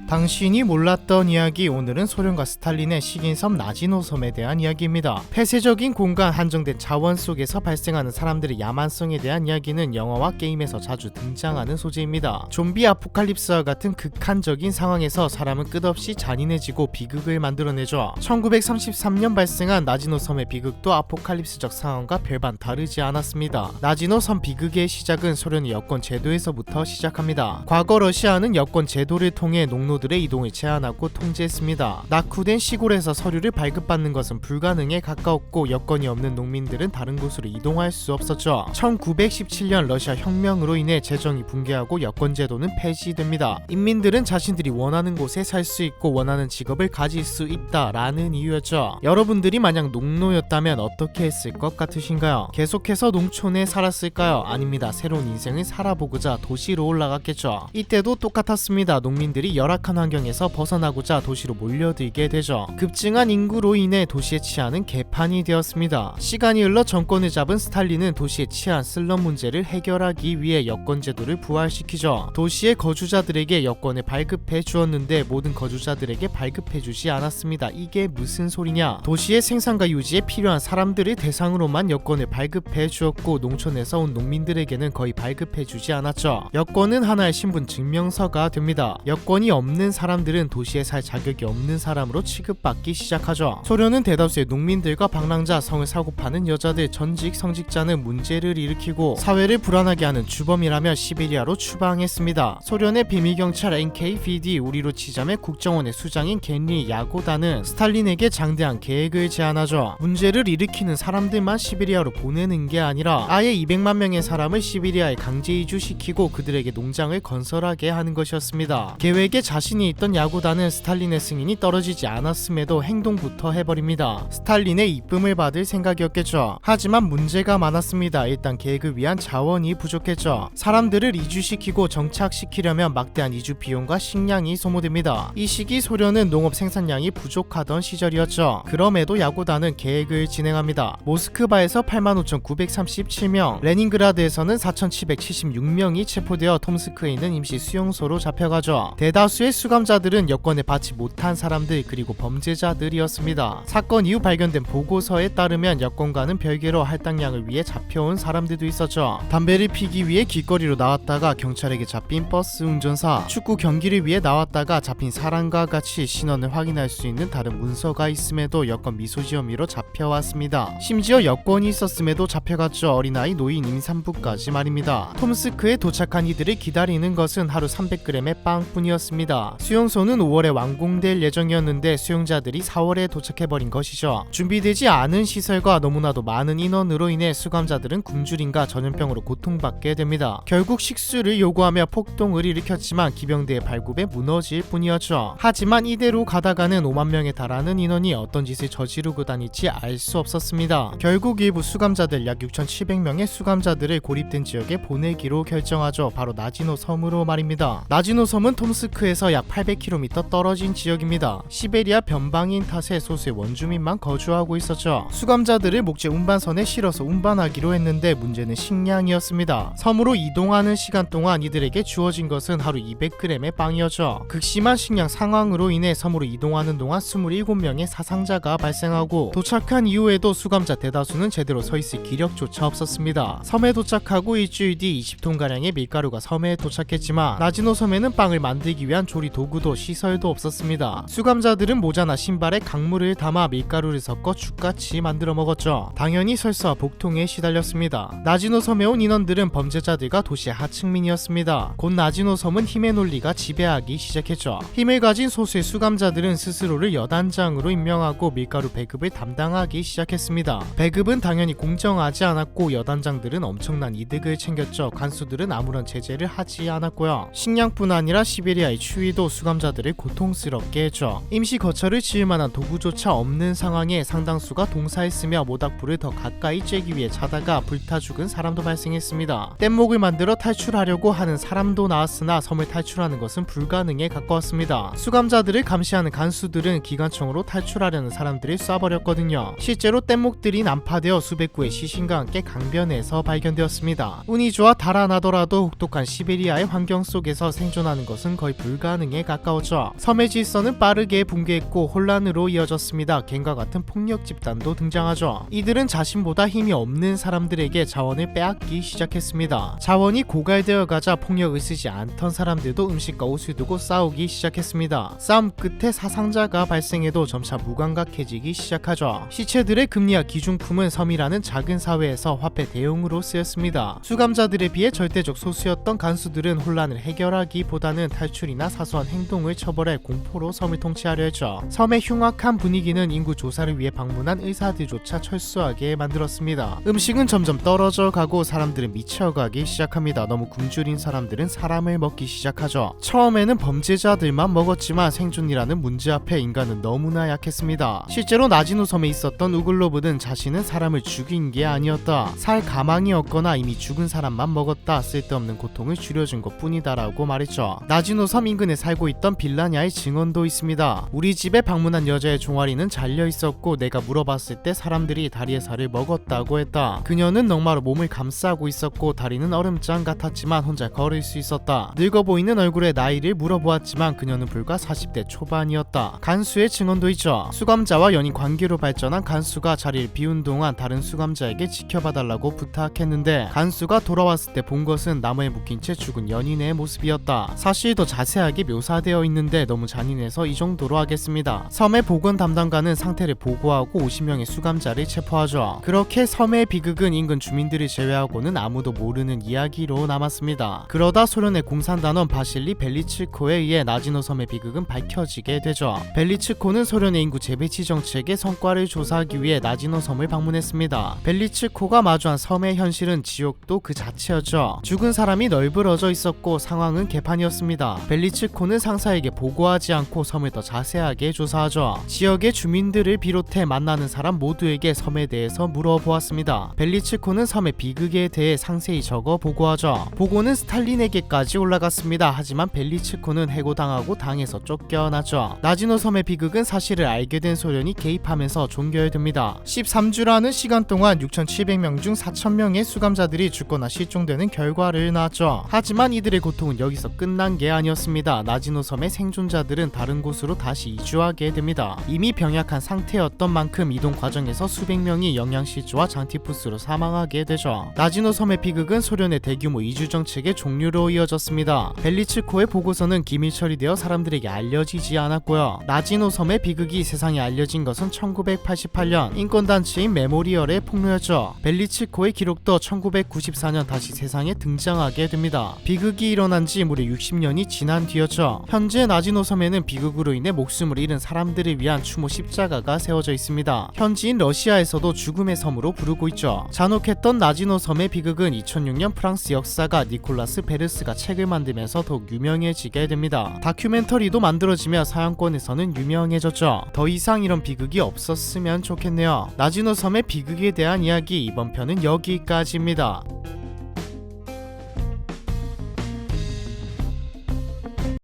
당신이 몰랐던 이야기. 오늘은 소련과 스탈린의 식인섬 나지노섬에 대한 이야기입니다. 폐쇄적인 공간, 한정된 자원 속에서 발생하는 사람들의 야만성에 대한 이야기는 영화와 게임에서 자주 등장하는 소재입니다. 좀비 아포칼립스와 같은 극한적인 상황에서 사람은 끝없이 잔인해지고 비극을 만들어내죠. 1933년 발생한 나지노섬의 비극도 아포칼립스적 상황과 별반 다르지 않았습니다. 나지노섬 비극의 시작은 소련의 여권 제도에서부터 시작합니다. 과거 러시아는 여권 제도를 통해 농노들의 이동을 제한하고 통제했습니다. 낙후된 시골에서 서류를 발급받는 것은 불가능에 가까웠고 여건이 없는 농민들은 다른 곳으로 이동할 수 없었죠. 1917년 러시아 혁명으로 인해 재정이 붕괴하고 여권 제도는 폐지됩니다. 인민들은 자신들이 원하는 곳에 살 수 있고 원하는 직업을 가질 수 있다라는 이유였죠. 여러분들이 만약 농노였다면 어떻게 했을 것 같으신가요? 계속해서 농촌에 살았을까요? 아닙니다. 새로운 인생을 살아보고자 도시로 올라갔겠죠. 이때도 똑같았습니다. 농민들이 열악한 환경에서 벗어나고자 도시로 몰려들게 되죠. 급증한 인구로 인해 도시의 치안은 개판이 되었습니다. 시간이 흘러 정권을 잡은 스탈린은 도시의 치안 슬럼 문제를 해결하기 위해 여권 제도를 부활시키죠. 도시의 거주자들에게 여권을 발급해 주었는데 모든 거주자들에게 발급해 주지 않았습니다. 이게 무슨 소리냐? 도시의 생산과 유지에 필요한 사람들을 대상으로만 여권을 발급해 주었고 농촌에서 온 농민들에게는 거의 발급해 주지 않았죠. 여권은 하나의 신분 증명서가 됩니다. 여권이 없는 사람들은 도시에 살 자격이 없는 사람으로 취급받기 시작하죠. 소련은 대다수의 농민들과 방랑자, 성을 사고 파는 여자들, 전직 성직자는 문제를 일으키고 사회를 불안하게 하는 주범이라며 시베리아로 추방했습니다. 소련의 비밀경찰 NKVD, 우리로 치자면 국정원의 수장인 겐리 야고다는 스탈린에게 장대한 계획을 제안하죠. 문제를 일으키는 사람들만 시베리아로 보내는 게 아니라 아예 200만 명의 사람을 시베리아에 강제 이주시키고 그들에게 농장을 건설하게 하는 것이었습니다. 계획에 자신이 있던 야고다는 스탈린의 승인이 떨어지지 않았음에도 행동부터 해버립니다. 스탈린의 이쁨을 받을 생각이었겠죠. 하지만 문제가 많았습니다. 일단 계획을 위한 자원이 부족했죠. 사람들을 이주시키고 정착시키려면 막대한 이주 비용과 식량이 소모됩니다. 이 시기 소련은 농업 생산량이 부족하던 시절이었죠. 그럼에도 야고다는 계획을 진행합니다. 모스크바에서 85,937명, 레닌그라드에서는 4,776명이 체포되어 톰스크에 있는 임시 수용소로 잡혀가죠. 대다수의 수감자들은 여권을 받지 못한 사람들 그리고 범죄자들이었습니다. 사건 이후 발견된 보고서에 따르면 여권과는 별개로 할당량을 위해 잡혀온 사람들도 있었죠. 담배를 피기 위해 길거리로 나왔다가 경찰에게 잡힌 버스 운전사, 축구 경기를 위해 나왔다가 잡힌 사람과 같이 신원을 확인할 수 있는 다른 문서가 있음에도 여권 미소지 혐의로 잡혀왔습니다. 심지어 여권이 있었음에도 잡혀갔죠. 어린아이, 노인, 임산부까지 말입니다. 톰스크에 도착한 이들을 기다리는 것은 하루 300g의 빵뿐이었습니다. 수용소는 5월에 완공될 예정이었는데 수용자들이 4월에 도착해버린 것이죠. 준비되지 않은 시설과 너무나도 많은 인원으로 인해 수감자들은 굶주림과 전염병으로 고통받게 됩니다. 결국 식수를 요구하며 폭동을 일으켰지만 기병대의 발굽에 무너질 뿐이었죠. 하지만 이대로 가다가는 5만 명에 달하는 인원이 어떤 짓을 저지르고 다닐지 알 수 없었습니다. 결국 일부 수감자들 약 6,700명의 수감자들을 고립된 지역에 보내기로 결정하죠. 바로 나지노 섬으로 말입니다. 나지노 섬은 톰스크에서 약 800km 떨어진 지역입니다. 시베리아 변방인 탓에 소수의 원주민만 거주하고 있었죠. 수감자들을 목재 운반선에 실어서 운반하기로 했는데 문제는 식량이었습니다. 섬으로 이동하는 시간 동안 이들에게 주어진 것은 하루 200g의 빵이었죠. 극심한 식량 상황으로 인해 섬으로 이동하는 동안 27명의 사상자가 발생하고 도착한 이후에도 수감자 대다수는 제대로 서 있을 기력조차 없었습니다. 섬에 도착하고 일주일 뒤 20톤가량의 밀가루가 섬에 도착했지만 나지노 섬에는 빵을 만들기 위한 조리 도구도 시설도 없었습니다. 수감자들은 모자나 신발에 강물을 담아 밀가루를 섞어 죽같이 만들어 먹었죠. 당연히 설사와 복통에 시달렸습니다. 나지노 섬에 온 인원들은 범죄자들과 도시의 하층민이었습니다. 곧 나지노 섬은 힘의 논리가 지배하기 시작했죠. 힘을 가진 소수의 수감자들은 스스로를 여단장으로 임명하고 밀가루 배급을 담당하기 시작했습니다. 배급은 당연히 공정하지 않았고 여단장들은 엄청난 이득을 챙겼죠. 간수들은 아무런 제재를 하지 않았고요. 식량뿐 아니라 시베리아의 추위 추위도 수감자들을 고통스럽게 했죠. 임시 거처를 지을 만한 도구조차 없는 상황에 상당수가 동사했으며 모닥불을 더 가까이 쬐기 위해 자다가 불타 죽은 사람도 발생했습니다. 뗏목을 만들어 탈출하려고 하는 사람도 나왔으나 섬을 탈출하는 것은 불가능에 가까웠습니다. 수감자들을 감시하는 간수들은 기관총으로 탈출하려는 사람들을 쏴버렸거든요. 실제로 뗏목들이 난파되어 수백 구의 시신과 함께 강변에서 발견되었습니다. 운이 좋아 달아나더라도 혹독한 시베리아의 환경 속에서 생존하는 것은 거의 불가능에 가까웠죠. 섬의 질서는 빠르게 붕괴했고 혼란으로 이어졌습니다. 갱과 같은 폭력 집단도 등장하죠. 이들은 자신보다 힘이 없는 사람들에게 자원을 빼앗기 시작했습니다. 자원이 고갈되어 가자 폭력을 쓰지 않던 사람들도 음식과 옷을 두고 싸우기 시작했습니다. 싸움 끝에 사상자가 발생해도 점차 무감각해지기 시작하죠. 시체들의 금리와 기중품은 섬이라는 작은 사회에서 화폐 대용으로 쓰였습니다. 수감자들에 비해 절대적 소수였던 간수들은 혼란을 해결하기보다는 탈출이나 사소한 행동을 처벌해 공포로 섬을 통치하려 했죠. 섬의 흉악한 분위기는 인구 조사를 위해 방문한 의사들조차 철수하게 만들었습니다. 음식은 점점 떨어져 가고 사람들은 미쳐가기 시작합니다. 너무 굶주린 사람들은 사람을 먹기 시작하죠. 처음에는 범죄자들만 먹었지만 생존이라는 문제 앞에 인간은 너무나 약했습니다. 실제로 나지노 섬에 있었던 우글로브는 자신은 사람을 죽인 게 아니었다. 살 가망이 없거나 이미 죽은 사람만 먹었다. 쓸데없는 고통을 줄여준 것 뿐이다라고 말했죠. 나지노 섬 인근에 살고 있던 빌라냐의 증언도 있습니다. 우리 집에 방문한 여자의 종아리는 잘려 있었고 내가 물어봤을 때 사람들이 다리의 살을 먹었다고 했다. 그녀는 넝마로 몸을 감싸고 있었고 다리는 얼음장 같았지만 혼자 걸을 수 있었다. 늙어 보이는 얼굴에 나이를 물어보았지만 그녀는 불과 40대 초반이었다. 간수의 증언도 있죠. 수감자와 연인 관계로 발전한 간수가 자리를 비운 동안 다른 수감자에게 지켜봐달라고 부탁했는데 간수가 돌아왔을 때 본 것은 나무에 묶인 채 죽은 연인의 모습이었다. 사실 더 자세하게 묘사되어 있는데 너무 잔인해서 이 정도로 하겠습니다. 섬의 보건 담당관은 상태를 보고하고 50명의 수감자를 체포하죠. 그렇게 섬의 비극은 인근 주민들을 제외하고는 아무도 모르는 이야기로 남았습니다. 그러다 소련의 공산단원 바실리 벨리츠코에 의해 나지노 섬의 비극은 밝혀지게 되죠. 벨리츠코는 소련의 인구 재배치 정책의 성과를 조사하기 위해 나지노 섬을 방문했습니다. 벨리츠코가 마주한 섬의 현실은 지옥도 그 자체였죠. 죽은 사람이 널브러져 있었고 상황은 개판이었습니다. 벨리츠코는 상사에게 보고하지 않고 섬을 더 자세하게 조사하죠. 지역의 주민들을 비롯해 만나는 사람 모두에게 섬에 대해서 물어보았습니다. 벨리츠코는 섬의 비극에 대해 상세히 적어 보고하죠. 보고는 스탈린에게까지 올라갔습니다. 하지만 벨리츠코는 해고당하고 당에서 쫓겨나죠. 나지노 섬의 비극은 사실을 알게 된 소련이 개입하면서 종결됩니다. 13주라는 시간 동안 6,700명 중 4,000명의 수감자들이 죽거나 실종되는 결과를 낳았죠. 하지만 이들의 고통은 여기서 끝난 게 아니었습니다. 나지노 섬의 생존자들은 다른 곳으로 다시 이주하게 됩니다. 이미 병약한 상태였던 만큼 이동 과정에서 수백 명이 영양실조와 장티푸스로 사망하게 되죠. 나지노 섬의 비극은 소련의 대규모 이주 정책의 종류로 이어졌습니다. 벨리츠코의 보고서는 기밀 처리되어 사람들에게 알려지지 않았고요. 나지노 섬의 비극이 세상에 알려진 것은 1988년 인권단체인 메모리얼의 폭로였죠. 벨리츠코의 기록도 1994년 다시 세상에 등장하게 됩니다. 비극이 일어난 지 무려 60년이 지난 뒤였죠. 현재 나지노 섬에는 비극으로 인해 목숨을 잃은 사람들을 위한 추모 십자가가 세워져 있습니다. 현지인 러시아에서도 죽음의 섬으로 부르고 있죠. 잔혹했던 나지노 섬의 비극은 2006년 프랑스 역사가 니콜라스 베르스가 책을 만들면서 더욱 유명해지게 됩니다. 다큐멘터리도 만들어지며 서양권에서는 유명해졌죠. 더 이상 이런 비극이 없었으면 좋겠네요. 나지노 섬의 비극에 대한 이야기 이번 편은 여기까지입니다.